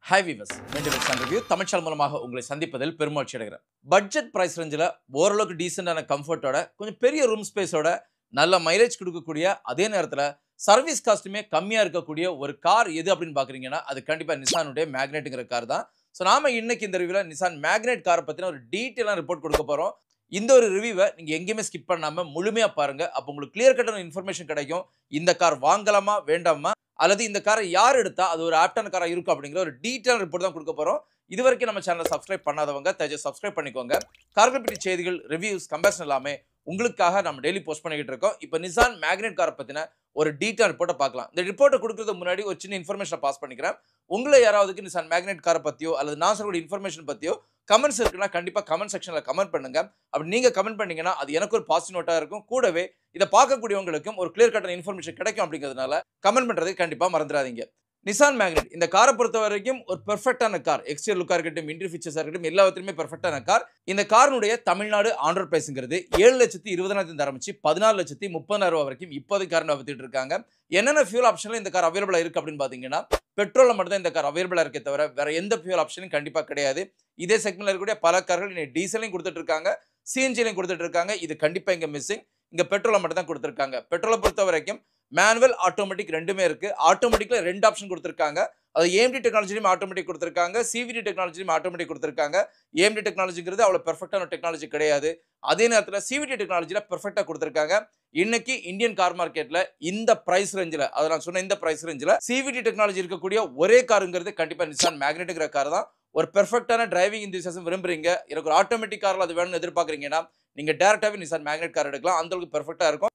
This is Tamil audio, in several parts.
Hi viewers, Mental Review Tamil channel மூலமாக உங்களை சந்திப்பதில் பெருமகிழ்ச்சி அடைகிறேன். பட்ஜெட் பிரைஸ் ரேஞ்சில் ஓரளவுக்கு டீசென்டான கம்ஃபர்ட்டோட கொஞ்சம் பெரிய ரூம் ஸ்பேஸோட நல்ல மைலேஜ் கொடுக்கக்கூடிய அதே நேரத்தில் சர்வீஸ் காஸ்ட்டுமே கம்மியாக இருக்கக்கூடிய ஒரு கார் எது அப்படின்னு பார்க்குறீங்கன்னா அது கண்டிப்பாக நிசானுடைய மேக்னெட்டுங்கிற கார் தான். ஸோ நாம இன்னைக்கு இந்த ரிவ்யூவில் நிசான் மேக்னெட் காரை பற்றின ஒரு டீட்டெயிலான ரிப்போர்ட் கொடுக்க போகிறோம். இந்த ஒரு ரிவ்யூவை நீங்கள் எங்கேயுமே ஸ்கிப் பண்ணாமல் முழுமையாக பாருங்கள். அப்போ உங்களுக்கு கிளியர் கட்டான இன்ஃபர்மேஷன் கிடைக்கும். இந்த கார் வாங்கலாமா வேண்டாமா அல்லது இந்த காரை யார் எடுத்தா அது ஒரு ஆப்டான காரா இருக்கும் அப்படிங்கிற ஒரு டீட்டெயில் ரிப்போர்ட் தான் கொடுக்க போறோம். இதுவரைக்கும் நம்ம சேனலை சப்ஸ்கிரைப் பண்ணாதவங்க தயவு சப்ஸ்கிரைப் பண்ணிக்கோங்க. கார்கள் பற்றி செய்திகள், ரிவ்யூஸ், கம்பேரிசன் எல்லாமே உங்களுக்காக நம்ம டெய்லி போஸ்ட் பண்ணிக்கிட்டு இருக்கோம். இப்போ நிசான் மேக்னெட் காரை பத்தின ஒரு டீட்டெயில் ரிப்போர்ட்டை பார்க்கலாம். இந்த ரிப்போர்ட்டை கொடுக்கறதுக்கு முன்னாடி ஒரு சின்ன இன்ஃபர்மேஷன் பாஸ் பண்ணிக்கிறேன். உங்களை யாராவதுக்கு நிசான் மேக்னெட் காரை பத்தியோ அல்லது நான் சொல்லக்கூடிய இன்ஃபர்மேஷன் பத்தியோ கமெண்ட்ஸ் இருக்குன்னா கண்டிப்பா கமெண்ட் செக்ஷன்ல கமெண்ட் பண்ணுங்க. அப்படி நீங்க கமெண்ட் பண்ணீங்கன்னா அது எனக்கு ஒரு பாசிட்டிவ் நோட்டா இருக்கும். கூடவே இதை பார்க்கக்கூடியவங்களுக்கும் ஒரு கிளியர் கட்டான இன்ஃபர்மேஷன் கிடைக்கும். அப்படிங்கிறதுனால கமெண்ட் பண்றதை கண்டிப்பா மறந்துடாதீங்க. நிசான் மேக்னெட் இந்த காரை பொறுத்த வரைக்கும் ஒரு பெர்ஃபெக்டான கார். எக்ஸ்டீரியர் லுக்கா இருக்கட்டும், இன்டீரியர் ஃபீச்சர்ஸா இருக்கட்டும், எல்லாத்துலயுமே பெர்ஃபெக்டான கார். இந்த காரினுடைய தமிழ்நாடு ஆன் பிரைஸ்ங்கிறது 7,20,000 ஆரம்பிச்சு 14,30,000 வரைக்கும் இப்போதைக்கு கார் வித்துட்டு இருக்காங்க. என்னென்ன ஃபியூல் ஆப்ஷன்ல இந்த கார் அவைலபிளா இருக்கு அப்படின்னு பாத்தீங்கன்னா பெட்ரோல்ல மட்டும் தான் இந்த கார் அவைலபிளா இருக்கே தவிர வேற எந்த ஃபியூல் ஆப்ஷனும் கண்டிப்பா கிடையாது. இதே செக்மெண்ட்ல இருக்கக்கூடிய பல கார்கள் இன்னைக்கு டீசலையும் கொடுத்துட்டு இருக்காங்க, சிஎன்ஜிலையும் கொடுத்துட்டு இருக்காங்க. இது கண்டிப்பா இங்க மிஸ்ஸிங். இங்க பெட்ரோலை மட்டும் தான் கொடுத்துருக்காங்க. பெட்ரோலை பொறுத்த வரைக்கும் மேனுவல், ஆட்டோமேட்டிக் ரெண்டுமே இருக்கு. ஆட்டோமேட்டிக்ல ரெண்டு ஆப்ஷன் கொடுத்துருக்காங்க. அது ஏஎம்டி டெக்னாலஜிலையும் ஆட்டோமேட்டிக் கொடுத்துருக்காங்க, சிவிடி டெக்னாலஜிலையும் ஆட்டோமேட்டிக் கொடுத்துருக்காங்க. ஏஎம்டி டெக்னாலஜிங்கிறது அவ்வளவு பெர்ஃபெக்டான டெக்னாலஜி கிடையாது. அதே நேரத்தில் சிவிடி டெக்னாலஜில பெர்ஃபெக்டா கொடுத்துருக்காங்க. இன்னைக்கு இந்தியன் கார் மார்க்கெட்ல இந்த பிரைஸ் ரேஞ்சில், அதை நான் சொன்ன இந்த பிரைஸ் ரேஞ்சில் சிவிடி டெக்னாலஜி இருக்கக்கூடிய ஒரே காருங்கிறது கண்டிப்பா நிசான் மேக்னெட்டுங்கிற கார் தான். ஒரு பெர்ஃபெக்டான டிரைவிங் இன்தூசியாசம் விரும்புறீங்க, எனக்கு ஒரு ஆட்டோமேட்டிக் கார்ல அது வேணும்னு எதிர்பார்க்குறீங்கன்னா நீங்க டேரக்டாவே நிசான் மேக்னெட் கார் எடுக்கலாம். அந்த அளவுக்கு பெர்ஃபெக்டா இருக்கும்.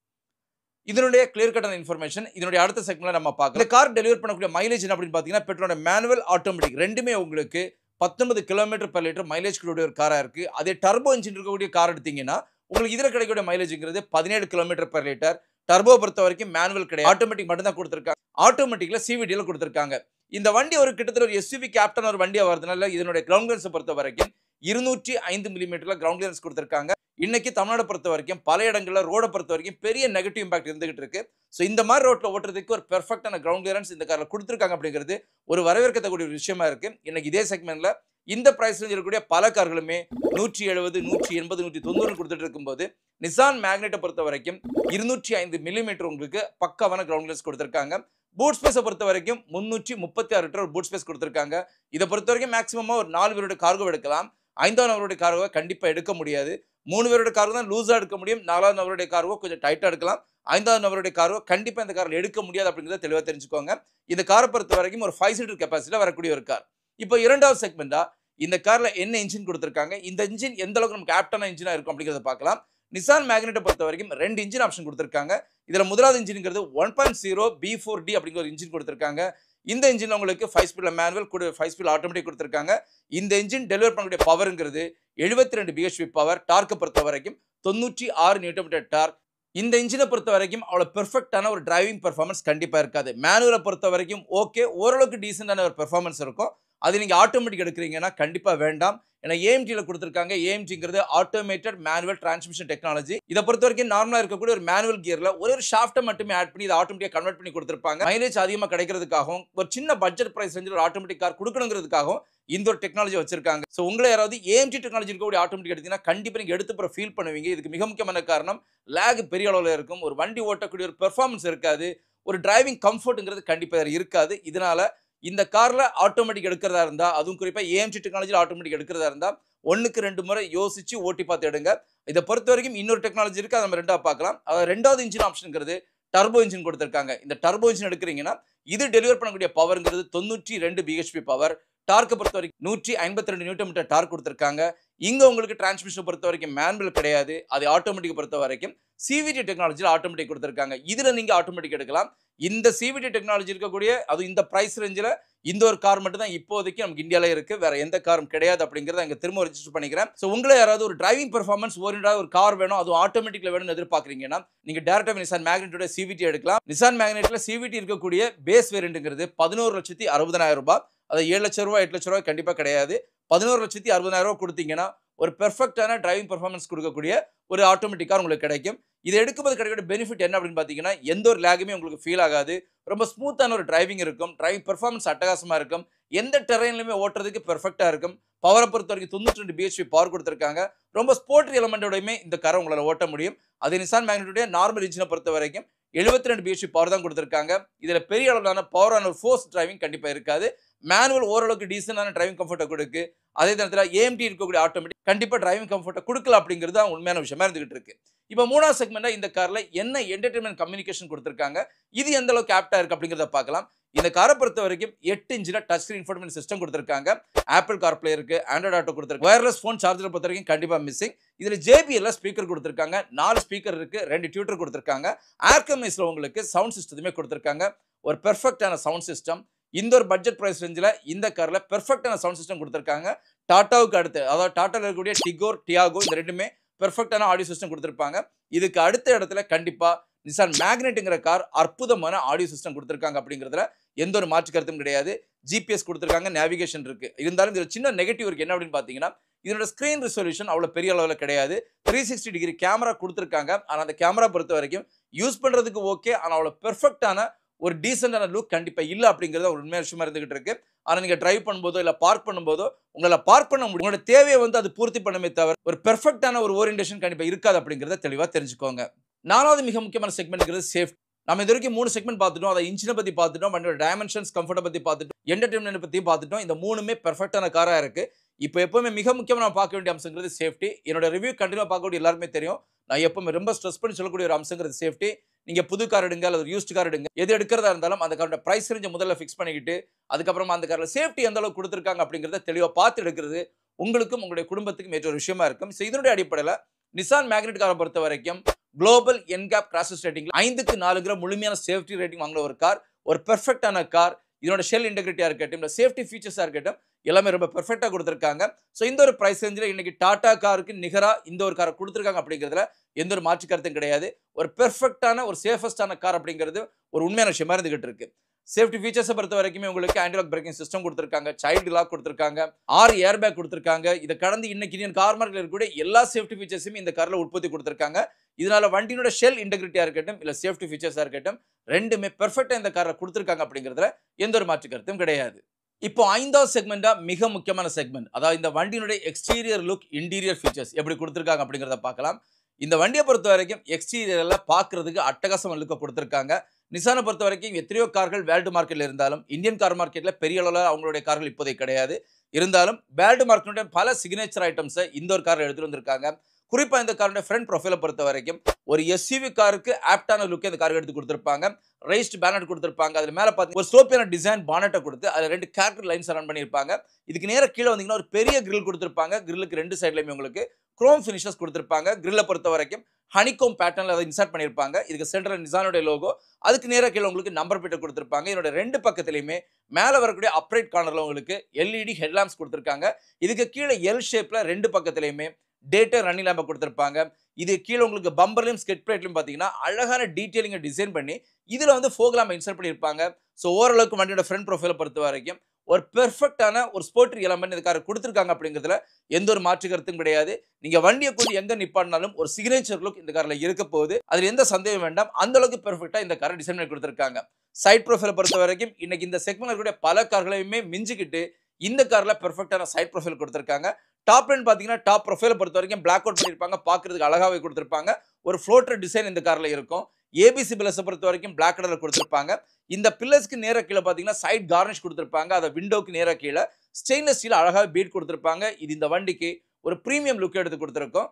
இதனுடைய கிளியர் கட்டான இன்ஃபர்மேஷன் இதனுடைய அடுத்த செக்மெண்ட்ல நம்ம பார்க்கலாம். இந்த கார் டெலிவர் பண்ணக்கூடிய மைலேஜ் என்ன அப்படின்னு பார்த்தீங்கன்னா பெட்ரோலோட மேனுவல், ஆட்டோமேட்டிக் ரெண்டுமே உங்களுக்கு 19 km/லிட்டர் மைலேஜ் கூடிய ஒரு காரா இருக்கு. அதே டர்போ இன்ஜின் இருக்கக்கூடிய கார் எடுத்தீங்கன்னா உங்களுக்கு இதுல கிடைக்கக்கூடிய மைலேஜ்ங்கிறது 17 km/லிட்டர். டர்போ பொறுத்த வரைக்கும் மேனுவல் கிடையாது, ஆட்டோமேட்டிக் மட்டும் தான் கொடுத்துருக்காங்க. ஆட்டோமேட்டிக்ல சிவிடியில் கொடுத்துருக்காங்க. இந்த வண்டி ஒரு கிட்டத்தட்ட ஒரு எஸ்யூவி கேப்டன் ஒரு வண்டியா வருதுனால இதனுடைய கிரவுண்ட் கிளியரன்ஸ் பொறுத்த வரைக்கும் 205 மில்லிமீட்டர்ல கிரவுண்ட் கிளியரன்ஸ் கொடுத்துருக்காங்க. இன்னைக்கு தமிழ்நாடு பொறுத்த வரைக்கும் பல இடங்கள்ல ரோட பொறுத்த வரைக்கும் பெரிய நெகட்டிவ் இம்பாக்ட் இருந்துகிட்டு இருக்கு. ஸோ இந்த மாதிரி ரோட்ல ஓட்டுறதுக்கு ஒரு பெர்ஃபெக்டான கிரவுண்ட் கிளியரன்ஸ் இந்த கார்ல கொடுத்துருக்காங்க. அப்படிங்கிறது ஒரு வரவேற்கத்தக்கூடிய ஒரு விஷயமா இருக்கு. இன்னைக்கு இதே செக்மெண்ட்ல இந்த பிரைஸ் ரேஞ்சில் இருக்கக்கூடிய பல கார்களுமே 170, 180, 190 கொடுத்துட்டு இருக்கும்போது நிசான் மேக்னெட்டை பொறுத்த வரைக்கும் 205 மில்லிமீட்டர் உங்களுக்கு பக்காவான கிரவுண்ட் கிளியரன்ஸ் கொடுத்துருக்காங்க. பூட் ஸ்பேஸை பொறுத்த வரைக்கும் 336 லிட்டர் பூட் ஸ்பேஸ் கொடுத்துருக்காங்க. இதை பொறுத்த வரைக்கும் மேக்ஸிமமா ஒரு 4 பேரோட கார்கோ எடுக்கலாம். 5வது நபருடைய கார்கோவை கண்டிப்பா எடுக்க முடியாது. 3 பேரோட கார்கோ தான் லூஸா எடுக்க முடியும். 4வது நபருடைய கார்கோ கொஞ்சம் டைட்டா எடுக்கலாம். 5வது நபருடைய கார்கோ கண்டிப்பா இந்த காரில் எடுக்க முடியாது. அப்படிங்கிறத தெளிவாக தெரிஞ்சுக்கோங்க. இந்த காரை பொறுத்த வரைக்கும் ஒரு 5 சீட்டர் கெப்பாசிட்டியில் வரக்கூடிய ஒரு கார். இப்போ இரண்டாவது செக்மெண்டா இந்த கார்ல என்ன இன்ஜின் கொடுத்துருக்காங்க, இந்த இன்ஜின் எந்த அளவுக்கு நமக்கு ஆப்டான இன்ஜினா இருக்கும் அப்படிங்கிறத பார்க்கலாம். நிசான் மேக்னெட்டை பொறுத்த வரைக்கும் 2 இன்ஜின் ஆப்ஷன் கொடுத்துருக்காங்க. இதுல முதலாவது இன்ஜின்ங்கிறது 1.0 B4D அப்படிங்கிற ஒரு இன்ஜின் கொடுத்துருக்காங்க. இந்த இன்ஜின் உங்களுக்கு 5 ஸ்பீட் மேனுவல் கூட 5 ஸ்பீட் ஆட்டோமேட்டிக் கொடுத்துருக்காங்க. இந்த இன்ஜின் டெலிவர் பண்ணக்கூடிய பவர்ங்கிறது 72 bhp பவர். டார்க்கை பொறுத்த வரைக்கும் 96 நியூட்டன் டார்க். இந்த இன்ஜினை பொறுத்த வரைக்கும் அவ்வளவு பெர்ஃபெக்டான ஒரு டிரைவிங் பெர்ஃபார்மன்ஸ் கண்டிப்பா இருக்காது. மேனுவலை பொறுத்த வரைக்கும் ஓகே, ஓரளவுக்கு டீசென்டான ஒரு பெர்ஃபார்மன்ஸ் இருக்கும். அது நீங்க ஆட்டோமேட்டிக் எடுக்கிறீங்கன்னா கண்டிப்பா வேண்டாம். ஏன்னா ஏஎம்டில கொடுத்துருக்காங்க. ஏஎம்டிங்கிறது ஆட்டோமேட்டட் மேனுவல் டிரான்ஸ்மிஷன் டெக்னாலஜி. இதை பொறுத்த வரைக்கும் நார்மலா இருக்கக்கூடிய ஒரு மேனுவல் கியர்ல ஒரு ஷாஃப்ட்டை மட்டுமே ஆட் பண்ணி இதை ஆட்டோமேட்டிக்கா கன்வெர்ட் பண்ணி கொடுத்துருப்பாங்க. மைலேஜ் அதிகமாக கிடைக்கிறதுக்காகவும் ஒரு சின்ன பட்ஜெட் பிரைஸ் ரேஞ்சில் ஒரு ஆட்டோமேட்டிக் கார் கொடுக்கணுங்கிறதுக்காகவும் இந்த ஒரு டெக்னாலஜி வச்சிருக்காங்க. ஸோ உங்களை யாராவது ஏஎம்டி டெக்னாலஜி இருக்கக்கூடிய ஆட்டோமேட்டிக் எடுத்தீங்கன்னா கண்டிப்பா நீங்க எடுத்து போற ஃபீல் பண்ணுவீங்க. இதுக்கு மிக முக்கியமான காரணம் லேக் பெரிய அளவில் இருக்கும். ஒரு வண்டி ஓட்டக்கூடிய ஒரு பெர்ஃபார்மன்ஸ் இருக்காது. ஒரு டிரைவிங் கம்ஃபர்ட்ங்கிறது கண்டிப்பா இருக்காது. இதனால இந்த கார்ல ஆட்டோமேட்டிக் எடுக்கிறதா இருந்தா, அதுவும் குறிப்பா ஏஎம்டி டெக்னாலஜியில் ஆட்டோமேட்டிக் எடுக்கிறதா இருந்தா 1க்கு 2 முறை யோசிச்சு ஓட்டி பார்த்து எடுங்க. இதை பொறுத்த வரைக்கும் இன்னொரு டெக்னாலஜி இருக்கு, அதை நம்ம ரெண்டா பார்க்கலாம். அதாவது ரெண்டாவது இன்ஜின் ஆப்ஷன்ங்கிறது டர்போ இன்ஜின் கொடுத்துருக்காங்க. இந்த டர்போ இன்ஜின் எடுக்கிறீங்கன்னா இது டெலிவர் பண்ணக்கூடிய பவர்ங்கிறது 92 bhp பவர். டார்க்கை பொறுத்த வரைக்கும் 152 நியூட்டன் டார்க் கொடுத்துருக்காங்க. இங்க உங்களுக்கு டிரான்ஸ்மிஷன் பொறுத்த வரைக்கும் மேனுவல் கிடையாது. அது ஆட்டோமேட்டிக் பொறுத்த வரைக்கும் சிவிடி டெக்னாலஜியில் ஆட்டோமேட்டிக் கொடுத்துருக்காங்க. இதுல நீங்க ஆட்டோமேட்டிக் எடுக்கலாம். இந்த சிவிடி டெக்னாலஜி இருக்கக்கூடிய அது இந்த பிரைஸ் ரேஞ்சில் இந்த ஒரு கார் மட்டும் தான் இப்போதைக்கு நமக்கு இந்தியாவில இருக்கு. வேற எந்த காரும் கிடையாது. அப்படிங்கறத இங்க திரும்ப ரெஜிஸ்டர் பண்ணிக்கிறேன். சோ உங்களை யாராவது ஒரு டிரைவிங் பெர்ஃபார்மன்ஸ் ஓரியன்டா ஒரு கார் வேணும், அது ஆட்டோமேட்டிக்ல வேணும்னு எதிர்பார்க்கறீங்கன்னா நீங்க டைரக்டா நிசான் மேக்னெட்டோட சிவிடி எடுக்கலாம். நிசான் மேக்னெட்ல சிவிடி இருக்கக்கூடிய பேஸ் வேரியன்ட்ங்கிறது 11,60,000 ரூபாய். அது 7 லட்சம் ரூபாய் 8 லட்சம் ரூபாய் கண்டிப்பா கிடையாது. 11,60,000 கொடுத்தீங்கன்னா ஒரு பெர்ஃபெக்ட்டான டிரைவிங் பெர்ஃபார்மன்ஸ் கொடுக்கக்கூடிய ஒரு ஆட்டோமேட்டிக் கார் உங்களுக்கு கிடைக்கும். இது எடுக்கும்போது கிடைக்கக்கூடிய பெனிஃபிட் என்ன அப்படின்னு பார்த்தீங்கன்னா, எந்த ஒரு லேகுமே உங்களுக்கு ஃபீல் ஆகாது. ரொம்ப ஸ்மூத்தான ஒரு டிரைவிங் இருக்கும். டிரைவிங் பெர்ஃபார்மன்ஸ் அட்டகாசமா இருக்கும். எந்த டெரெயின்லயுமே ஓட்டுறதுக்கு பெர்ஃபெக்ட்டா இருக்கும். பவரை பொறுத்தவரைக்கும் 92 பிஹெச்பி பவர் கொடுத்திருக்காங்க. ரொம்ப ஸ்போர்ட்ரி எலிமெண்டோடயுமே இந்த காரை உங்களால ஓட்ட முடியும். அது நிசான் மேக்னெட்டுடைய நார்மல் இன்ஜினை பொறுத்தவரைக்கும் 72 பிஹெச்பி பவர் தான் கொடுத்திருக்காங்க. இதுல பெரிய அளவிலான பவரான ஒரு ஃபோர்ஸ் டிரைவிங் கண்டிப்பா இருக்காது. மேனுவல் ஓரளவுக்கு டீசென்டான டிரைவிங் கம்ஃபர்ட்டை கொடுக்கு. அதே நேரத்தில் ஏஎம்டி இருக்கக்கூடிய ஆட்டோமேட்டிக் கண்டிப்பா டிரைவிங் கம்ஃபர்ட்டை கொடுக்கல அப்படிங்கிறது தான் உண்மையான விஷயமா இருந்துகிட்டு இருக்கு. இப்போ மூணாவது செக்மெண்டா இந்த கார்ல என்ன என்டர்டைன்மெண்ட் கம்யூனிகேஷன் கொடுத்திருக்காங்க, இது எந்த அளவுக்கு ஆப்டா இருக்கு அப்படிங்கிறத பார்க்கலாம். இந்த காரை பொறுத்த வரைக்கும் 8 இன்ச்சில் டச் ஸ்கிரீன் இன்ஃபோர்டைன்மெண்ட் சிஸ்டம் கொடுத்திருக்காங்க. ஆப்பிள் கார்ப்ளே இருக்கு, ஆண்ட்ராய்டு ஆட்டோ கொடுத்திருக்காங்க. வயர்லெஸ் ஃபோன் சார்ஜரை பொறுத்த வரைக்கும் கண்டிப்பா மிஸ்ஸிங். இதுல JBL ஸ்பீக்கர் கொடுத்திருக்காங்க. 4 ஸ்பீக்கர் இருக்கு, 2 டியூட்டர் கொடுத்திருக்காங்க. ஏர்கமைஸ்ல உங்களுக்கு சவுண்ட் சிஸ்டமே கொடுத்திருக்காங்க. ஒரு பெர்ஃபெக்ட்டான சவுண்ட் சிஸ்டம். இந்த ஒரு பட்ஜெட் பிரைஸ் ரேஞ்சில் இந்த கார்ல பெர்ஃபெக்ட்டான சவுண்ட் சிஸ்டம் கொடுத்திருக்காங்க. டாட்டாவுக்கு அடுத்து, அதாவது டாட்டால இருக்கக்கூடிய டிகோர், டியாகோ இந்த ரெண்டுமே பெர்ஃபெக்ட்டான ஆடியோ சிஸ்டம் கொடுத்திருப்பாங்க. இதுக்கு அடுத்த இடத்துல கண்டிப்பா நிசான் மேக்னெட்ங்கிற கார் அற்புதமான ஆடியோ சிஸ்டம் கொடுத்திருக்காங்க அப்படிங்கிறதுல எந்த ஒரு மாற்று கருத்தும் கிடையாது. ஜிபிஎஸ் கொடுத்திருக்காங்க, நேவிகேஷன் இருக்கு. இருந்தாலும் இதுல சின்ன நெகட்டிவ் இருக்கு. என்ன அப்படின்னு பாத்தீங்கன்னா, இதோட ஸ்கிரீன் ரெசல்யூஷன் அவ்வளவு பெரிய அளவில் கிடையாது. 360 டிகிரி கேமரா கொடுத்திருக்காங்க. ஆனா அந்த கேமரா பொறுத்த வரைக்கும் யூஸ் பண்றதுக்கு ஓகே, ஆனா அவ்வளவு பெர்ஃபெக்ட்டான ஒரு டீசென்டான லுக் கண்டிப்பா இல்ல அப்படிங்கிறது ஒரு உண்மையான விஷயமா இருந்துகிட்டு இருக்கு. ஆனா நீங்க டிரைவ் பண்ணும்போதோ இல்ல பார்க் பண்ணும்போதோ உங்களால பார்க் பண்ண முடியும். உங்களோட தேவையை அது பூர்த்தி பண்ணுமே தவிர ஒரு பெர்ஃபெக்ட்டான ஒரு ஓரியன்டேஷன் கண்டிப்பா இருக்காது அப்படிங்கிறத தெளிவா தெரிஞ்சுக்கோங்க. நாலாவது மிக முக்கியமான செக்மெண்ட்ங்கிறது சேஃப்டி. நம்ம இது வரைக்கும் 3 செக்மெண்ட் பார்த்துட்டோம். அதை இன்ஜினை பத்தி பார்த்துட்டோம், வண்டியோட டைமென்ஷன்ஸ், கம்ஃபர்ட்டை பத்தி பார்த்துட்டோம், என்டர்டைன்மெண்ட் பத்தி பார்த்துட்டோம். இந்த மூணுமே பெர்ஃபெக்ட்டான காரா இருக்கு. இப்போ எப்பவுமே மிக முக்கியமா நம்ம பார்க்க வேண்டிய அம்சங்கிறது சேஃப்டி. என்னோட ரிவ்யூ கண்டினியூ பார்க்கக்கூடிய எல்லாருமே தெரியும். நான் எப்பவுமே ரொம்ப ஸ்ட்ரெஸ் பண்ணி சொல்லக்கூடிய ஒரு அம்சங்கிறது சேஃப்டி. நீங்க புது கார் எடுங்க அல்லது யூஸ்ட் கார் எடுங்க, எது எடுக்கிறதா இருந்தாலும் அந்த காரோட பிரைஸ் ரேஞ்சை முதல்ல ஃபிக்ஸ் பண்ணிக்கிட்டு அதுக்கப்புறமா அந்த கார்ல சேஃப்டி எந்த அளவுக்கு கொடுத்திருக்காங்க அப்படிங்கிறத தெளிவா பார்த்து எடுக்கிறது உங்களுக்கும் உங்களுடைய குடும்பத்துக்கும் ஏற்ற ஒரு விஷயமா இருக்கும். இதனுடைய அடிப்படையில் நிசான் மேக்னெட் காரை பொறுத்த வரைக்கும் குளோபல் என்கேப் கிராஷஸ் ரேட்டிங் 5க்கு 4 முழுமையான சேஃப்டி ரேட்டிங் வாங்கின ஒரு கார், ஒரு பெர்ஃபெக்ட்டான கார். இதனோட ஷெல் இன்டெகிரிட்டியா இருக்கட்டும், இல்ல சேஃப்டி ஃபீச்சர்ஸா இருக்கட்டும், எல்லாமே ரொம்ப பெர்ஃபெக்ட்டா கொடுத்திருக்காங்க. சோ இந்த ஒரு பிரைஸ் ரேஞ்சில இன்னைக்கு டாடா காருக்கு நிகரா இந்த ஒரு காரை கொடுத்திருக்காங்க அப்படிங்கிறதுல எந்த ஒரு மாற்று கருத்தும் கிடையாது. ஒரு பெர்ஃபெக்ட்டான ஒரு சேஃபஸ்டான கார் அப்படிங்கிறது ஒரு உண்மையான விஷயமா இருந்துகிட்டு இருக்கு. சேஃப்டி ஃபீச்சர்ஸை பொறுத்த வரைக்குமே உங்களுக்கு ஆன்டி-லாக் பிரேக்கிங் சிஸ்டம் கொடுத்திருக்காங்க, சைல்டு லாக் கொடுத்திருக்காங்க, 6 ஏர் பேக் கொடுத்திருக்காங்க. இதை கடந்து இன்னைக்கு இந்தியன் கார் மார்க்கெட்ல இருக்கக்கூடிய எல்லா சேஃப்டி ஃபீச்சர்ஸுமே இந்த கார்ல உற்பத்தி கொடுத்திருக்காங்க. இதனால வண்டியோட ஷெல் இன்டெகிரிட்டியா இருக்கட்டும், இல்ல சேஃப்டி ஃபீச்சர்ஸா இருக்கட்டும், ரெண்டுமே பெர்ஃபெக்ட்டா இந்த காரை கொடுத்திருக்காங்க அப்படிங்கிறதுல எந்த ஒரு மாற்று கருத்தும் கிடையாது. இப்போ 5வது செக்மெண்டா மிக முக்கியமான செக்மெண்ட், அதாவது இந்த வண்டியினுடைய எக்ஸ்டீரியர் லுக், இன்டீரியர் ஃபீச்சர்ஸ் எப்படி கொடுத்திருக்காங்க அப்படிங்கிறத பார்க்கலாம். இந்த வண்டியை பொறுத்த வரைக்கும் எக்ஸ்டீரியர்ல பார்க்கிறதுக்கு அட்டகாசமான லுக்கை கொடுத்திருக்காங்க. நிசானை பொறுத்த வரைக்கும் எத்தனையோ கார்கள் வேர்ல்டு மார்க்கெட்ல இருந்தாலும் இந்தியன் கார் மார்க்கெட்ல பெரிய அளவில் அவங்களுடைய கார்கள் இப்போதைக்கு கிடையாது. இருந்தாலும் வேர்ல்டு மார்க்கெட்டுடைய பல சிக்னேச்சர் ஐட்டம்ஸை இந்த ஒரு காரில் எடுத்துட்டு வந்திருக்காங்க. குறிப்பா இந்த காருடைய ஃப்ரண்ட் ப்ரொஃபைலை பொறுத்த வரைக்கும் ஒரு எஸ்யூவி காருக்கு ஆப்டான லுக்கை இந்த காருக்கு எடுத்து கொடுத்திருப்பாங்க. ரைஸ்ட் பேனட் கொடுத்திருப்பாங்க. அதுல மேல பாத்தீங்கன்னா ஒரு ஸ்லோப்பியான டிசைன் பானட்டை கொடுத்து அதுல 2 கேரக்டர் லைன்ஸ் ரன் பண்ணியிருப்பாங்க. இதுக்கு நேர கீழே வந்தீங்கன்னா ஒரு பெரிய கிரில் கொடுத்திருப்பாங்க. கிரில்லுக்கு 2 சைட்லயுமே உங்களுக்கு குரோம் ஃபினிஷஸ் கொடுத்திருப்பாங்க. கிரில்லை பொறுத்த வரைக்கும் ஹனிகோம் பேட்டர்ன்ல அதை இன்சர்ட் பண்ணியிருப்பாங்க. இதுக்கு சென்டர் நிசானுடைய லோகோ, அதுக்கு நேர கீழே உங்களுக்கு நம்பர் பிளேட் கொடுத்திருப்பாங்க. இதோட 2 பக்கத்திலையுமே மேல வரக்கூடிய அப்ரைட் கார்னர்ல உங்களுக்கு எல்இடி ஹெட்லாம்ப்ஸ் கொடுத்திருக்காங்க. இதுக்கு கீழே எல் ஷேப்ல 2 பக்கத்திலையுமே டேட்டா ரன்னிங் லேம்பை கொடுத்திருப்பாங்க. இது கீழே உங்களுக்கு பம்பர்லையும் ஸ்கெட் பிளேட்லையும் பார்த்தீங்கன்னா அழகான டீட்டெயிலிங்கை டிசைன் பண்ணி இதில் ஃபோக் லேம்பை இன்சர்ட் பண்ணியிருப்பாங்க. ஸோ ஓரளவுக்கு வண்டியோட ஃப்ரண்ட் ப்ரொஃபைலை பொறுத்த வரைக்கும் ஒரு பெர்ஃபெக்ட்டான ஒரு ஸ்போர்ட்ரி எலமெண்ட் இந்த காரை கொடுத்திருக்காங்க அப்படிங்கிறதுல எந்த ஒரு மாற்று கருத்தும் கிடையாது. நீங்க வண்டியை கொண்டு எங்க நிப்பாட்டினாலும் ஒரு சிக்னேச்சர் லுக் இந்த கார்ல இருக்க போகுது. அதுல எந்த சந்தேகம் வேண்டாம். அந்த அளவுக்கு பெர்ஃபெக்ட்டா இந்த காரை டிசைன் பண்ணி கொடுத்திருக்காங்க. சைட் ப்ரொஃபைலை பொறுத்த வரைக்கும் இன்னைக்கு இந்த செக்மெண்ட்ல இருக்கக்கூடிய பல கார்களையுமே மிஞ்சிக்கிட்டு இந்த கார்ல பெர்ஃபெக்ட்டான சைட் ப்ரொஃபைல் கொடுத்திருக்காங்க. டாப் லைன் பாத்தீங்கன்னா டாப் ப்ரொஃபைலை பொறுத்த வரைக்கும் பிளாக் அவுட் பண்ணியிருப்பாங்க. பார்க்கறதுக்கு அழகாவே கொடுத்திருப்பாங்க. ஒரு ஃப்ளோட்டர் டிசைன் இந்த கார்ல இருக்கும். ஏபிசி பில்லர்ஸை பொறுத்த வரைக்கும் பிளாக் கலர்ல கொடுத்திருப்பாங்க. இந்த பில்லர்ஸ்க்கு நேர கீழே பாத்தீங்கன்னா சைட் கார்னிஷ் கொடுத்திருப்பாங்க. அதை விண்டோக்கு நேர கீழே ஸ்டெயின்லெஸ் ஸ்டீல் அழகாக பீட் கொடுத்திருப்பாங்க. இது இந்த வண்டிக்கு ஒரு பிரீமியம் லுக் எடுத்து கொடுத்திருக்கும்.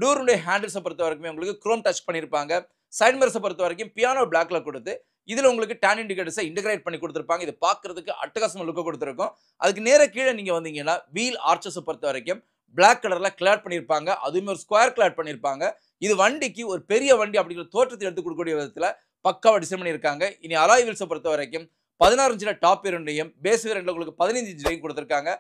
டோருடைய ஹேண்டில்ஸை பொறுத்த வரைக்கும் உங்களுக்கு குரோம் டச் பண்ணியிருப்பாங்க. சைட் மிரர்ஸை பொறுத்த வரைக்கும் பியானோ பிளாக்ல கொடுத்து இதுல உங்களுக்கு டான் இண்டிகேட்டர்ஸை இன்டகிரேட் பண்ணி கொடுத்திருப்பாங்க. இது பார்க்கிறதுக்கு அட்டகாசமா லுக் கொடுத்திருக்கும். அதுக்கு நேர கீழே நீங்க வந்தீங்கன்னா வீல் ஆர்ச்சஸை பொறுத்த வரைக்கும் பிளாக் கலர்ல கிளாட் பண்ணியிருப்பாங்க. அதுவுமே ஒரு ஸ்கொயர் கிளாட் பண்ணியிருப்பாங்க. இது வண்டிக்கு ஒரு பெரிய வண்டி அப்படிங்கிற தோற்றத்தை எடுத்து கொடுக்கக்கூடிய விதத்துல பக்காவா டிசைன் பண்ணியிருக்காங்க. இனி அலாய் வீல்ஸை பொறுத்த வரைக்கும் 16 இன்ச்சில் டாப் வேரியண்ட்லையும் பேஸ் வேரியண்ட்ல உங்களுக்கு 15 இன்ச்லையும் கொடுத்திருக்காங்க.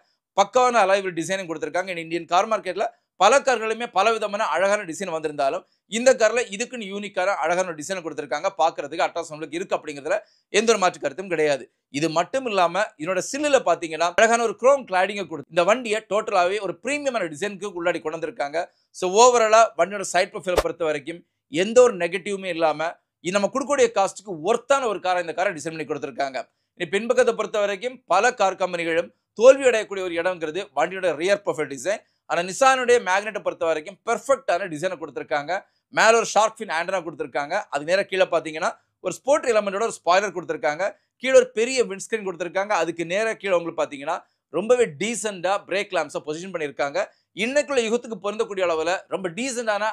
பக்காவான அலைவில் டிசைனிங் கொடுத்துருக்காங்க. இந்தியன் கார் மார்க்கெட்ல பல கார்களுமே பல விதமான அழகான டிசைன் வந்திருந்தாலும் இந்த கார்ல இதுக்குன்னு யூனிக்கான அழகான டிசைன் கொடுத்துருக்காங்க. பார்க்கறதுக்கு அட்ராக்ஷன் இருக்கு அப்படிங்கிறதுல எந்த ஒரு மாற்று கருத்தும் கிடையாது. இது மட்டும் இல்லாம இதனோட சில்லுல பாத்தீங்கன்னா அழகான ஒரு குரோம் கிளாடிங்க கொடுத்து இந்த வண்டியை டோட்டலாவே ஒரு பிரீமியமான டிசைனுக்கு உள்ளாடி கொண்டு வந்திருக்காங்க. ஸோ ஓவராலா வண்டியோட சைட் ப்ரொஃபைல் பொறுத்த வரைக்கும் எந்த ஒரு நெகட்டிவுமே இல்லாம இது நம்ம கொடுக்கக்கூடிய காஸ்ட்டுக்கு ஒர்த்தான ஒரு காரை இந்த காரை டிசைன் பண்ணி கொடுத்துருக்காங்க. இனி பின்பக்கத்தை பொறுத்த வரைக்கும் பல கார் கம்பெனிகளும் தோல்வி அடையக்கூடிய ஒரு இடம்ங்கிறது வண்டியோட ரியர் ப்ரொஃபைல் டிசைன். ஆனால் நிசானுடைய மேக்னெட்டை பொறுத்த வரைக்கும் பெர்ஃபெக்டான டிசைனை கொடுத்துருக்காங்க. மேலே ஒரு ஷார்க் ஃபின் ஆண்டனா கொடுத்துருக்காங்க. அது நேராக கீழே பார்த்தீங்கன்னா ஒரு ஸ்போர்ட் எலமெண்டோட ஒரு ஸ்பாய்லர் கொடுத்துருக்காங்க. கீழே ஒரு பெரிய விண்ட்ஸ்கிரீன் கொடுத்துருக்காங்க. அதுக்கு நேராக கீழே உங்களுக்கு பார்த்தீங்கன்னா ரொம்பவே டீசெண்டாக பிரேக் லேம்ப்ஸை பொசிஷன் பண்ணியிருக்காங்க. இன்னைக்குள்ள யுகத்துக்கு பொருந்தக்கூடிய அளவில் ரொம்ப டீசெண்டான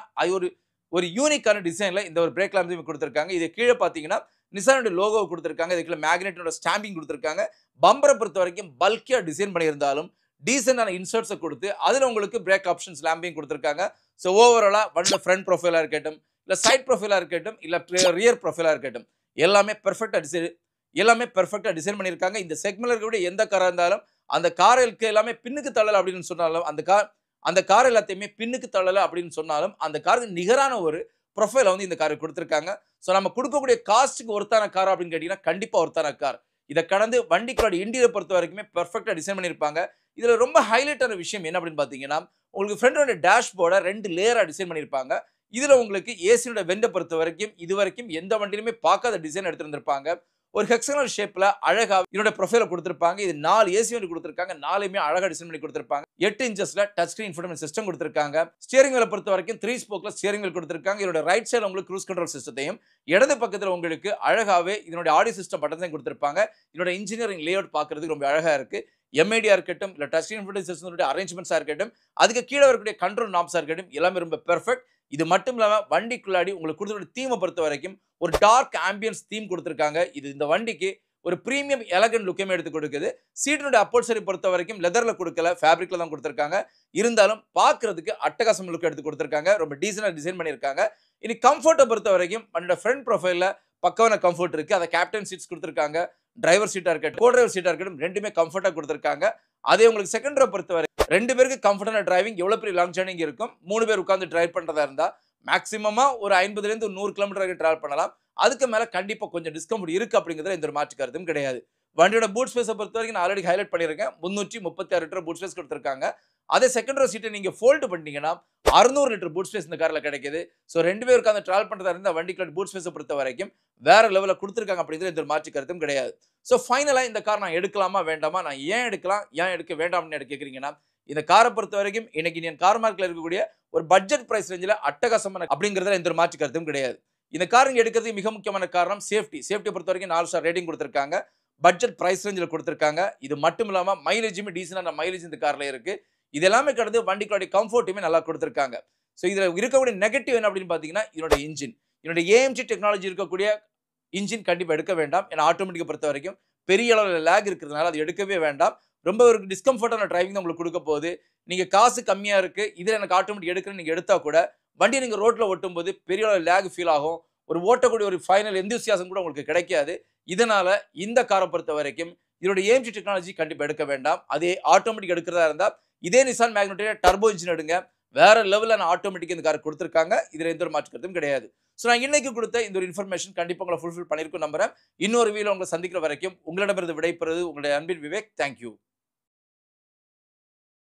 ஒரு யூனிக்கான டிசைனில் இந்த ஒரு பிரேக் லேம்ப் கொடுத்துருக்காங்க. இது கீழே பார்த்தீங்கன்னா நிசானுடைய லோகோ கொடுத்துருக்காங்க. இதுக்குள்ள மேக்னெட்டோட ஸ்டாம்பிங் கொடுத்துருக்காங்க. பம்பரை பொறுத்த வரைக்கும் பல்கியாக டிசைன் பண்ணியிருந்தாலும் டீசெண்டான இன்சர்ட்ஸை கொடுத்து அதில் உங்களுக்கு பிரேக் ஆப்ஷன்ஸ் லேம்பிங் கொடுத்துருக்காங்க. ஸோ ஓவராலாக வண்டியில் ஃப்ரண்ட் ப்ரொஃபைலாக இருக்கட்டும், இல்லை சைட் ப்ரொஃபைலாக இருக்கட்டும், இல்லை ரியர் ப்ரொஃபைலாக இருக்கட்டும், எல்லாமே பெர்ஃபெக்டாக டிசைன் பண்ணியிருக்காங்க. இந்த செக்மெண்ட்ல இருக்கக்கூடிய எந்த காராக இருந்தாலும் அந்த காருக்கு எல்லாமே பின்னுக்கு தள்ளலை அப்படின்னு சொன்னாலும் அந்த கார் எல்லாத்தையுமே பின்னுக்கு தள்ளலை அப்படின்னு சொன்னாலும் அந்த காருக்கு நிகரான ஒரு ப்ரொஃபைலை வந்து இந்த காருக்கு கொடுத்துருக்காங்க. ஸோ நம்ம கொடுக்கக்கூடிய காஸ்ட்டுக்கு ஒருத்தான கார் அப்படின்னு கேட்டிங்கன்னா கண்டிப்பாக ஒருத்தான கார். இதை கடந்து வண்டிகளோட இன்டீரியர் பொறுத்த வரைக்குமே பெர்ஃபெக்டாக டிசைன் பண்ணியிருப்பாங்க. இதில் ரொம்ப ஹைலைட்டான விஷயம் என்ன அப்படின்னு பார்த்தீங்கன்னா உங்களுக்கு ஃப்ரண்டோட டேஷ்போர்டை 2 லேயராக டிசைன் பண்ணியிருப்பாங்க. இதில் உங்களுக்கு ஏசியோட வெண்டை பொறுத்த வரைக்கும் இது வரைக்கும் எந்த வண்டியிலுமே பார்க்காத டிசைன் எடுத்துருந்துருப்பாங்க. ஒரு ஹெக்ஸாகனல் ஷேப்ல அழகா இதோட ப்ரொஃபைல கொடுத்திருப்பாங்க. இது 4 ஏசி வண்டி கொடுத்திருக்காங்க. 4மே அழகா டிசைன் பண்ணி கொடுத்திருப்பாங்க. 8 இன்ச்சஸ்ல டச் ஸ்கிரீன் இன்ஃபோடெயின்மென்ட் சிஸ்டம் கொடுத்திருக்காங்க. ஸ்டியரிங் வீலை பொறுத்த வரைக்கும் 3 ஸ்போக்ல ஸ்டியரிங் வீல் கொடுத்திருக்காங்க. இதோட ரைட் சைடுல உங்களுக்கு க்ரூஸ் கண்ட்ரோல் சிஸ்டத்தையும், இடது பக்கத்துல உங்களுக்கு அழகாவே இதனுடைய ஆடியோ சிஸ்டம் பட்டனையும் கொடுத்திருப்பாங்க. இதோட இன்ஜினியரிங் லேஅவுட் பார்க்கிறதுக்கு ரொம்ப அழகா இருக்கு. எம்ஐடியா இருக்கட்டும், இல்ல டச் ஸ்கிரீன் இன்ஃபோடெயின்மென்ட் சிஸ்டத்தோட அரேஞ்ச்மெண்ட்ஸா இருக்கட்டும், அதுக்கு கீழே வரக்கூடிய கண்ட்ரோல் நாப்ஸா இருக்கட்டும், எல்லாமே ரொம்ப பெர்ஃபெக்ட். இது மட்டும் இல்லாம வண்டிக்குள்ளாடி உங்களுக்கு கொடுத்த தீமை பொறுத்த வரைக்கும் ஒரு டார்க் ஆம்பியன்ஸ் தீம் கொடுத்திருக்காங்க. இது இந்த வண்டிக்கு ஒரு பிரீமியம் எலகன்ட் லுக்கையும் எடுத்து கொடுக்குது. சீட்டினுடைய அப்போல்சரி பொறுத்த வரைக்கும் லெதர்ல கொடுக்கல, ஃபேப்ரிக்ல தான் கொடுத்திருக்காங்க. இருந்தாலும் பார்க்கிறதுக்கு அட்டகாசம் லுக் எடுத்து கொடுத்திருக்காங்க. ரொம்ப டீசென்ட்டா டிசைன் பண்ணியிருக்காங்க. இனி கம்ஃபர்ட்டை பொறுத்த வரைக்கும் வண்டியோட ஃப்ரண்ட் ப்ரொஃபைல்ல பக்காவான கம்ஃபர்ட் இருக்கு. அதை கேப்டன் சீட்ஸ் கொடுத்திருக்காங்க. டிரைவர் சீட்டா இருக்கட்டும், கோ டிரைவர் சீட்டா இருக்கட்டும், ரெண்டுமே கம்ஃபர்ட்டா கொடுத்திருக்காங்க. அதே உங்களுக்கு செகண்ட் ரோ பொறுத்த வரை 2 பேருக்கு கம்ஃபர்ட்டான டிரைவிங் எவ்வளவு பெரிய லாங் ஜர்னிங் இருக்கும். 3 பேர் உட்கார்ந்து டிரைவ் பண்றதா இருந்தா மேக்ஸிமமா ஒரு 50ல இருந்து 100 கிலோமீட்டர் வரைக்கும் டிராவல் பண்ணலாம். அதுக்கு மேல கண்டிப்பா கொஞ்சம் டிஸ்கம்ஃபர்ட் இருக்கு அப்படிங்கிறதுல எந்த ஒரு மாற்று கருத்தும் கிடையாது. வண்டியோட பூட் ஸ்பேஸை பொறுத்த வரைக்கும் நான் ஆல்ரெடி ஹைலைட் பண்ணியிருக்கேன். 336 லிட்டர் பூட் ஸ்பேஸ் கொடுத்திருக்காங்க. அதே செகண்ட் ரோ சீட்டை நீங்க ஃபோல்ட் பண்ணிட்டீங்கன்னா 600 லிட்டர் பூட் ஸ்பேஸ் இந்த கார்ல கிடைக்குது. ஸோ 2 பேர் உட்கார்ந்து டிராவல் பண்றதா இருந்தா வண்டிக்குள்ள பூட் ஸ்பேஸை பொறுத்த வரைக்கும் வேற லெவல்ல கொடுத்திருக்காங்க அப்படிங்கிறது எந்த ஒரு மாற்று கருத்தும் கிடையாது. ஸோ ஃபைனலா இந்த கார் நான் எடுக்கலாமா வேண்டாமா, நான் ஏன் எடுக்கலாம் ஏன் எடுக்க வேண்டாம்னு கேட்குறீங்கன்னா, இந்த காரை பொறுத்த வரைக்கும் இன்னைக்கு இந்தியன் கார் மார்க்கெட்ல இருக்கக்கூடிய ஒரு பட்ஜெட் பிரைஸ் ரேஞ்சில் அட்டகாசமான அப்படிங்கிறதுல எந்த ஒரு மாற்று கருத்தும் கிடையாது. இந்த காருங்க எடுக்கிறதுக்கு மிக முக்கியமான காரணம் சேஃப்டியை பொறுத்த வரைக்கும் 4 ஸ்டார் ரேட்டிங் கொடுத்திருக்காங்க. பட்ஜெட் பிரைஸ் ரேஞ்சில் கொடுத்திருக்காங்க. இது மட்டும் இல்லாம மைலேஜுமே டீசென்டான மைலேஜ் இந்த கார்ல இருக்கு. இது எல்லாமே கடந்து வண்டிகளுடைய கம்ஃபர்ட்டுமே நல்லா கொடுத்திருக்காங்க. ஸோ இதுல இருக்கக்கூடிய நெகட்டிவ் என்ன அப்படின்னு பாத்தீங்கன்னா இதோட இன்ஜின். இதோட ஏஎம்ஜி டெக்னாலஜி இருக்கக்கூடிய இன்ஜின் கண்டிப்பா எடுக்க வேண்டாம். ஏன்னா ஆட்டோமேட்டிக்கை பொறுத்த வரைக்கும் பெரிய அளவில் லேக் இருக்கிறதுனால அது எடுக்கவே வேண்டாம். ரொம்ப ஒரு டிஸ்கம்ஃபர்ட்டான டிரைவிங் தான் உங்களுக்கு கொடுக்க போகுது. நீங்க காசு கம்மியா இருக்கு, இதுல எனக்கு ஆட்டோமேட்டிக் எடுக்கிறேன்னு நீங்க எடுத்தா கூட வண்டியை நீங்க ரோட்ல ஓட்டும் போது பெரிய அளவு லேக் ஃபீல் ஆகும். ஒரு ஓட்டக்கூடிய ஒரு ஃபைனல் எந்தூசியாசம் கூட உங்களுக்கு கிடைக்காது. இதனால இந்த காரை பொறுத்த வரைக்கும் இதோட ஏஎம்ஜி டெக்னாலஜி கண்டிப்பா எடுக்க வேண்டாம். அதே ஆட்டோமேட்டிக் எடுக்கிறதா இருந்தா இதே நிசான் மேக்னெட்டோட டர்போ இன்ஜின் எடுங்க. வேற லெவலான ஆட்டோமேட்டிக் இந்த கார் கொடுத்திருக்காங்க. இதுல எந்த ஒரு மாற்று கருத்தும் கிடையாது. ஸோ நான் இன்னைக்கு கொடுத்த இந்த ஒரு இன்ஃபர்மேஷன் கண்டிப்பா உங்களை ஃபுல்ஃபில் பண்ணிருக்கும் நம்புறேன். இன்னொரு வீடியோல உங்களை சந்திக்கிற வரைக்கும் உங்களிடமிருந்து விடைபெறுவது உங்களுடைய அன்பின் விவேக். தேங்க்யூ.